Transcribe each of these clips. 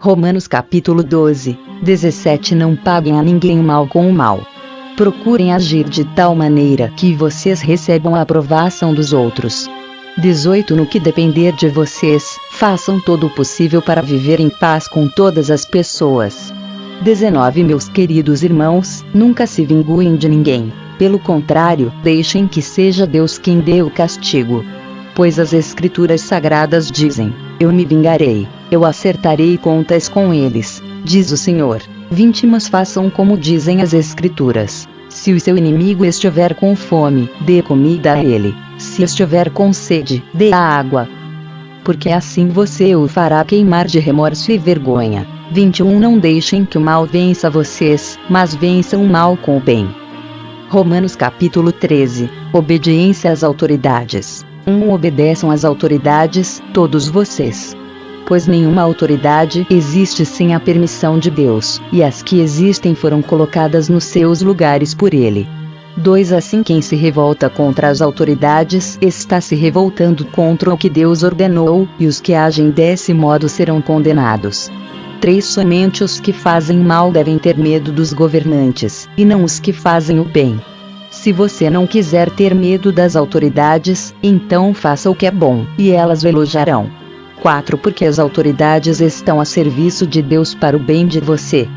Romanos capítulo 12, 17. Não paguem a ninguém o mal com o mal. Procurem agir de tal maneira que vocês recebam a aprovação dos outros. 18. No que depender de vocês, façam todo o possível para viver em paz com todas as pessoas. 19. Meus queridos irmãos, nunca se vinguem de ninguém. Pelo contrário, deixem que seja Deus quem dê o castigo. Pois as Escrituras Sagradas dizem: eu me vingarei, eu acertarei contas com eles, diz o Senhor. 20. Mas façam como dizem as Escrituras: se o seu inimigo estiver com fome, dê comida a ele; se estiver com sede, dê a água. Porque assim você o fará queimar de remorso e vergonha. 21. Não deixem que o mal vença vocês, mas vençam o mal com o bem. Romanos capítulo 13. Obediência às autoridades. 1. Obedeçam às autoridades, todos vocês. Pois nenhuma autoridade existe sem a permissão de Deus, e as que existem foram colocadas nos seus lugares por Ele. 2. Assim, quem se revolta contra as autoridades está se revoltando contra o que Deus ordenou, e os que agem desse modo serão condenados. 3. Somente os que fazem mal devem ter medo dos governantes, e não os que fazem o bem. Se você não quiser ter medo das autoridades, então faça o que é bom, e elas o elogiarão. 4. Porque as autoridades estão a serviço de Deus para o bem de você.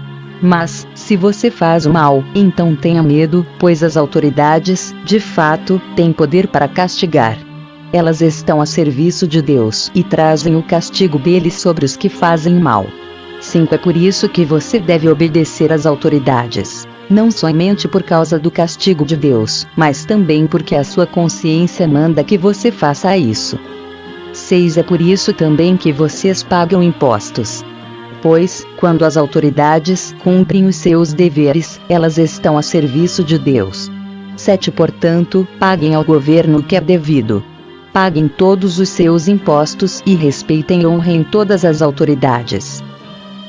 Mas, se você faz o mal, então tenha medo, pois as autoridades, de fato, têm poder para castigar. Elas estão a serviço de Deus e trazem o castigo dele sobre os que fazem mal. 5. É por isso que você deve obedecer às autoridades. Não somente por causa do castigo de Deus, mas também porque a sua consciência manda que você faça isso. 6. É por isso também que vocês pagam impostos. Pois, quando as autoridades cumprem os seus deveres, elas estão a serviço de Deus. 7. Portanto, paguem ao governo o que é devido. Paguem todos os seus impostos e respeitem e honrem todas as autoridades.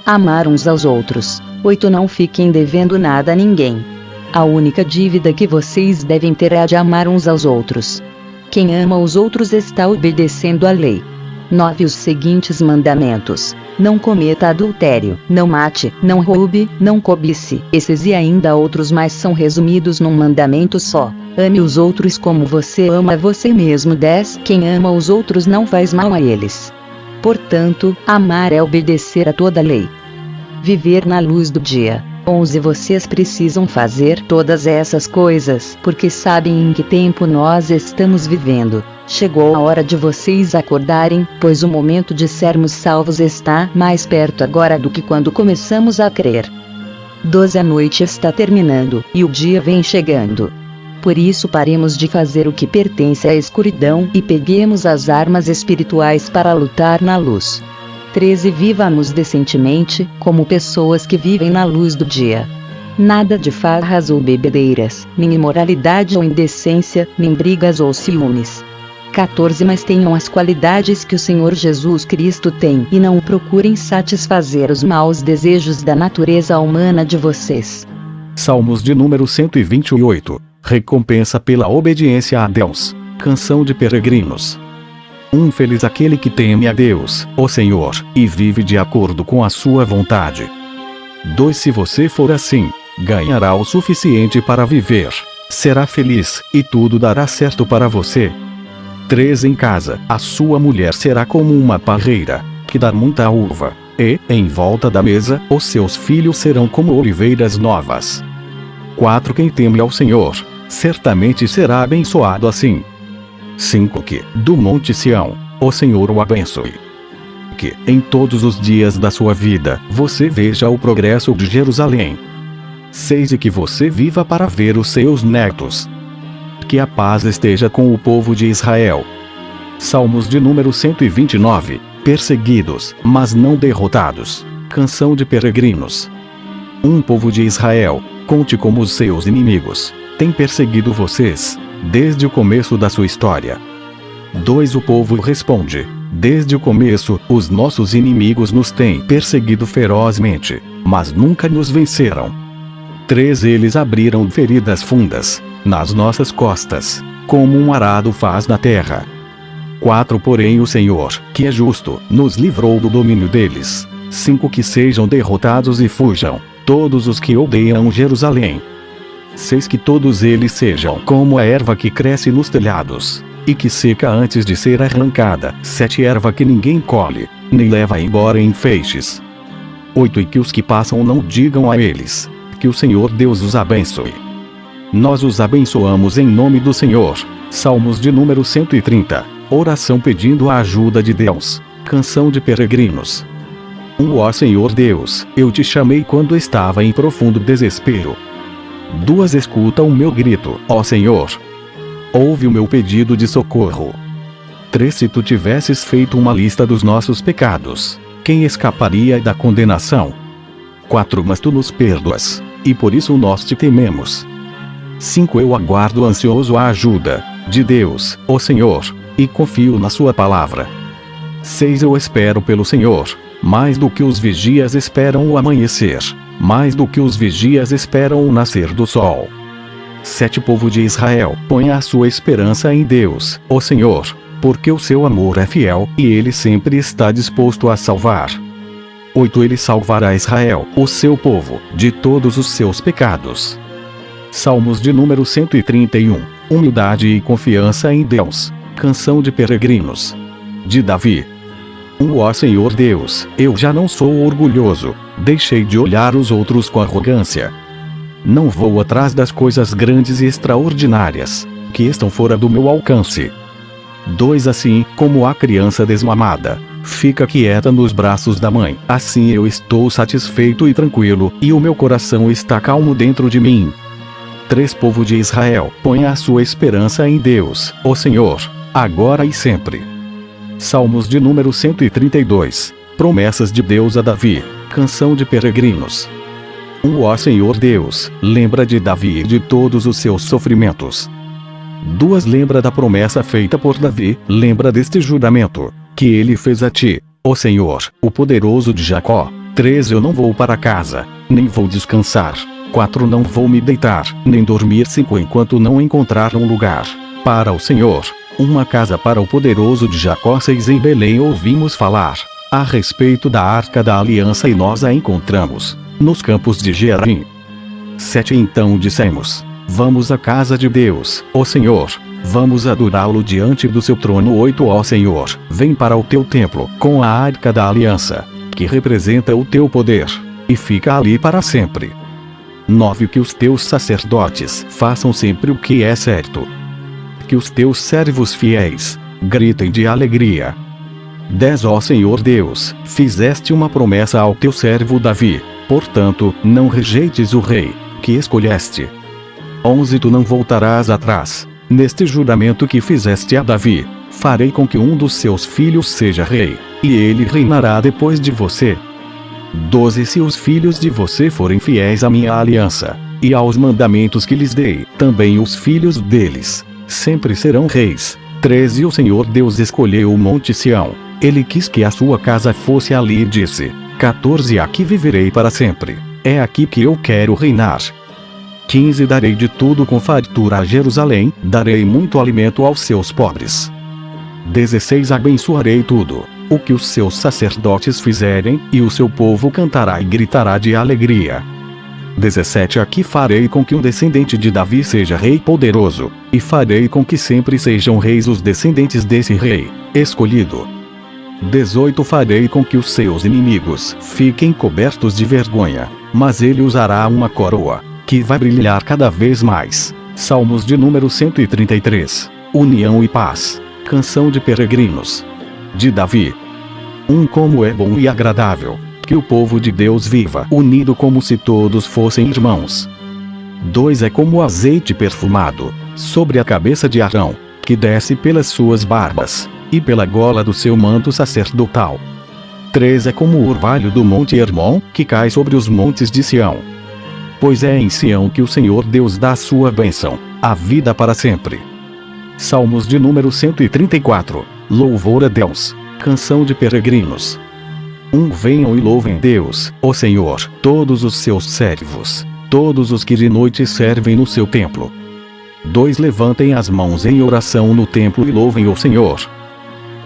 Amar uns aos outros. 8. Não fiquem devendo nada a ninguém. A única dívida que vocês devem ter é a de amar uns aos outros. Quem ama os outros está obedecendo à lei. 9. Os seguintes mandamentos: não cometa adultério, não mate, não roube, não cobice. Esses e ainda outros mais são resumidos num mandamento só: ame os outros como você ama a você mesmo. 10. Quem ama os outros não faz mal a eles. Portanto, amar é obedecer a toda a lei. Viver na luz do dia. 11. Vocês precisam fazer todas essas coisas porque sabem em que tempo nós estamos vivendo. Chegou a hora de vocês acordarem, pois o momento de sermos salvos está mais perto agora do que quando começamos a crer. 12. A noite está terminando, e o dia vem chegando. Por isso paremos de fazer o que pertence à escuridão e peguemos as armas espirituais para lutar na luz. 13. Vivamos decentemente, como pessoas que vivem na luz do dia. Nada de farras ou bebedeiras, nem imoralidade ou indecência, nem brigas ou ciúmes. 14. Mas tenham as qualidades que o Senhor Jesus Cristo tem, e não procurem satisfazer os maus desejos da natureza humana de vocês. Salmos de número 128. Recompensa pela obediência a Deus. Canção de peregrinos. Feliz aquele que teme a Deus, o Senhor, e vive de acordo com a sua vontade. 2. Se você for assim, ganhará o suficiente para viver. Será feliz, e tudo dará certo para você. 3. Em casa, a sua mulher será como uma parreira, que dá muita uva, e, em volta da mesa, os seus filhos serão como oliveiras novas. 4. Quem teme ao Senhor, certamente será abençoado assim. 5. Que, do Monte Sião, o Senhor o abençoe. Que, em todos os dias da sua vida, você veja o progresso de Jerusalém. 6. E que você viva para ver os seus netos. Que a paz esteja com o povo de Israel. Salmos de número 129. Perseguidos, mas não derrotados. Canção de peregrinos. Povo de Israel, conte como os seus inimigos têm perseguido vocês, desde o começo da sua história. 2. O povo responde: desde o começo, os nossos inimigos nos têm perseguido ferozmente, mas nunca nos venceram. 3. Eles abriram feridas fundas nas nossas costas, como um arado faz na terra. 4. Porém o Senhor, que é justo, nos livrou do domínio deles. 5 Que sejam derrotados e fujam todos os que odeiam Jerusalém. 6 Que todos eles sejam como a erva que cresce nos telhados, e que seca antes de ser arrancada. 7 Erva que ninguém colhe, nem leva embora em feixes. 8 E que os que passam não digam a eles, que o Senhor Deus os abençoe. Nós os abençoamos em nome do Senhor. Salmos de número 130. Oração pedindo a ajuda de Deus. Canção de peregrinos. Ó Senhor Deus, eu te chamei quando estava em profundo desespero. 2 Escuta o meu grito, ó Senhor. Ouve o meu pedido de socorro. 3 Se tu tivesses feito uma lista dos nossos pecados, quem escaparia da condenação? 4 Mas tu nos perdoas, e por isso nós te tememos. 5 Eu aguardo ansioso a ajuda de Deus, ó Senhor, e confio na sua palavra. 6 Eu espero pelo Senhor, mais do que os vigias esperam o amanhecer, mais do que os vigias esperam o nascer do sol. 7 Povo de Israel, ponha a sua esperança em Deus, ó Senhor, porque o seu amor é fiel, e ele sempre está disposto a salvar. 8 Ele salvará Israel, o seu povo, de todos os seus pecados. Salmos de número 131. Humildade e confiança em Deus. Canção de peregrinos. De Davi. Ó Senhor Deus, eu já não sou orgulhoso, deixei de olhar os outros com arrogância. Não vou atrás das coisas grandes e extraordinárias, que estão fora do meu alcance. 2 Assim como a criança desmamada fica quieta nos braços da mãe, assim eu estou satisfeito e tranquilo, e o meu coração está calmo dentro de mim. 3 Povo de Israel, ponha a sua esperança em Deus, ó Senhor, agora e sempre. Salmos de número 132. Promessas de Deus a Davi. Canção de peregrinos. Ó Senhor Deus, lembra de Davi e de todos os seus sofrimentos. 2 Lembra da promessa feita por Davi, lembra deste juramento, que ele fez a ti, ó Senhor, o poderoso de Jacó. 3 Eu não vou para casa, nem vou descansar. 4 Não vou me deitar, nem dormir. 5 Enquanto não encontrar um lugar para o Senhor, uma casa para o poderoso de Jacó. 6 Em Belém ouvimos falar a respeito da Arca da Aliança e nós a encontramos nos campos de Jearim. 7 Então dissemos: vamos à casa de Deus, ó Senhor, vamos adorá-lo diante do seu trono. 8 Ó Senhor, vem para o teu templo com a Arca da Aliança, que representa o teu poder, e fica ali para sempre. 9 Que os teus sacerdotes façam sempre o que é certo, que os teus servos fiéis gritem de alegria. 10 Ó Senhor Deus, fizeste uma promessa ao teu servo Davi, portanto, não rejeites o rei que escolheste. 11 Tu não voltarás atrás neste juramento que fizeste a Davi, farei com que um dos seus filhos seja rei, e ele reinará depois de você. 12 Se os filhos de você forem fiéis à minha aliança, e aos mandamentos que lhes dei, também os filhos deles sempre serão reis. 13 O Senhor Deus escolheu o Monte Sião, ele quis que a sua casa fosse ali e disse: 14 Aqui viverei para sempre, é aqui que eu quero reinar. 15 Darei de tudo com fartura a Jerusalém, darei muito alimento aos seus pobres. 16 Abençoarei tudo o que os seus sacerdotes fizerem, e o seu povo cantará e gritará de alegria. 17 Aqui farei com que um descendente de Davi seja rei poderoso, e farei com que sempre sejam reis os descendentes desse rei escolhido. 18 Farei com que os seus inimigos fiquem cobertos de vergonha, mas ele usará uma coroa que vai brilhar cada vez mais. Salmos de número 133. União e paz. Canção de peregrinos. De Davi. Como é bom e agradável que o povo de Deus viva unido como se todos fossem irmãos. 2 É como azeite perfumado sobre a cabeça de Arão, que desce pelas suas barbas, e pela gola do seu manto sacerdotal. 3 É como o orvalho do monte Hermon, que cai sobre os montes de Sião. Pois é em Sião que o Senhor Deus dá sua bênção, a vida para sempre. Salmos de número 134. Louvor a Deus. Canção de peregrinos. Venham e louvem Deus, ó Senhor, todos os seus servos, todos os que de noite servem no seu templo. 2 Levantem as mãos em oração no templo e louvem o Senhor.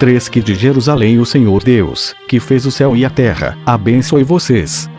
3 Que de Jerusalém o Senhor Deus, que fez o céu e a terra, abençoe vocês.